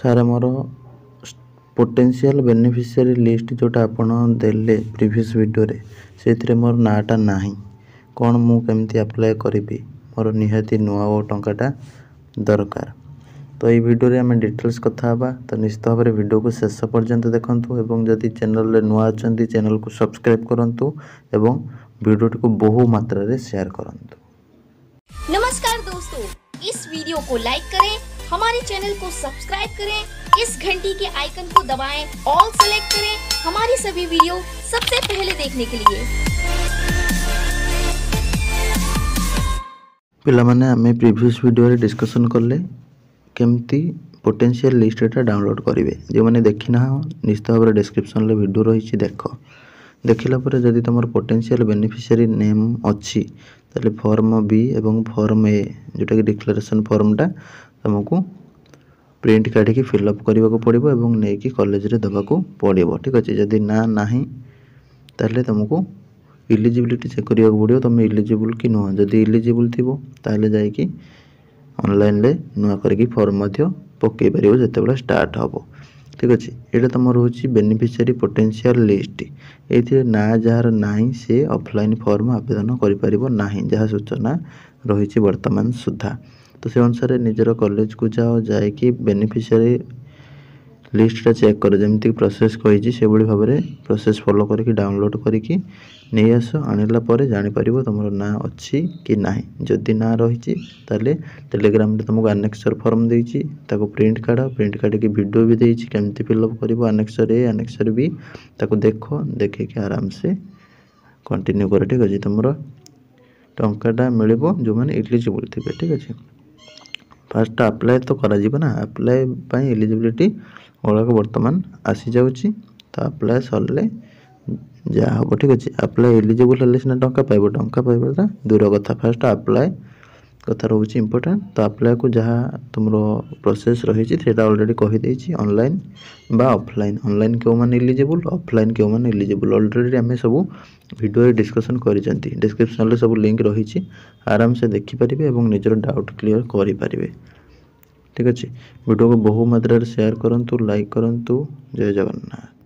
सारे more potential beneficiary list जोटा आपण देले प्रीवियस वीडियो रे से मोर नाटा नाही कौन मु केमती अप्लाई करी मोर निहाती नुआ वो टंकाटा दरकार। तो ये वीडियो रे आम डिटेल्स कथा हबा। तो निश्चित भाव में वीडियो को शेष पर्यंत देखंतु एवं जदि चैनल रे नुआ अछंती चैनल को सब्सक्राइब करंतु एवं वीडियो को बहु मात्रा रे शेयर करंतु। नमस्कार दोस्तों, इस वीडियो को लाइक करें, हमारे चैनल को सब्सक्राइब करें, इस घंटी के आइकन को दबाएं, ऑल सेलेक्ट करें हमारी सभी वीडियो सबसे पहले देखने के लिए। पिला माने आमे प्रीवियस वीडियो रे डिस्कशन करले केमती पोटेंशियल लिस्ट टा डाउनलोड करिवे। जे माने देखिना निश्चित भाव में डिस्क्रिप्शन ले वीडियो रही देखो। देखिला पर जदि तुम पोटेंशियल बेनिफिशियरी नेम अच्छी ताले फॉर्म बी एवं फॉर्म ए जोटा कि डिक्लेरेशन फॉर्मटा तुमको प्रिंट काढ़ी फिलअप करने को पड़ो और नहीं कि कॉलेज रे दबा को पड़ो। ठीक अच्छे जदि ना नहीं ताले तुमको इलिजिबिलिटी चेक करने को पड़ो तुम इलिजिबल कि नुह। जदि इलिजिबल थी ताले जाइए ऑनलाइन ले नुआ करके फॉर्म पकई पार जो स्टार्ट हम। ठीक अच्छे ये तुम रोचे बेनिफिशियरी पोटेंशियल लिस्ट। ये ना जार नहीं से ऑफलाइन फॉर्म आवेदन कर जहाँ सूचना रही वर्तमान सुधा। तो से अनुसार निजर कॉलेज को जाओ जाकि बेनिफिशियरी लिस्टा चेक कर जमी प्रोसेस कही से भाव में प्रोसेस फॉलो करके डाउनलोड करके नहीं आस आणला जापर तुम ना अच्छी कि ना। जदि ना रही टेलीग्राम तुमको आनेक्सर फॉर्म देती प्रिंट काढ़ प्रिंट काढ़ी वीडियो भी देती केमती फिलअप कर आनेक्सर ए आनेक्सर बी देख देखिए आराम से कंटिन्यू कर। ठीक अच्छे तुम टंकाटा मिल जो मैंने इलिजिबल थे। ठीक अच्छे फास्ट अप्लाई तो करा अप्लाई एलिजिबिलिटी गुड़ाक बर्तमान आसी जाऊँगी। तो अप्लाई सरले जहाँ हम। ठीक अच्छे अप्लाई एलिजिबल हेल्ले सीना टंका पाइबा दूर कथा। फास्ट अप्लाई कथा रोचे इम्पोर्टेंट। तो अप्लाई को जहाँ तुम प्रोसेस रही ऑलरेडी कहीदे ऑनलाइन बा ऑफलाइन। ऑनलाइन क्यों मैंने इलिजिबल ऑफलाइन क्यों मैंने इलिजिबल ऑलरेडी आम सब वीडियो डिस्कसन कर डिस्क्रिप्शन सब लिंक रही आराम से देखिपारे और निजर डाउट क्लियर करें। ठीक अच्छे वीडियो को बहु मात्रा शेयर करंतु लाइक करंतु। जय जगन्नाथ।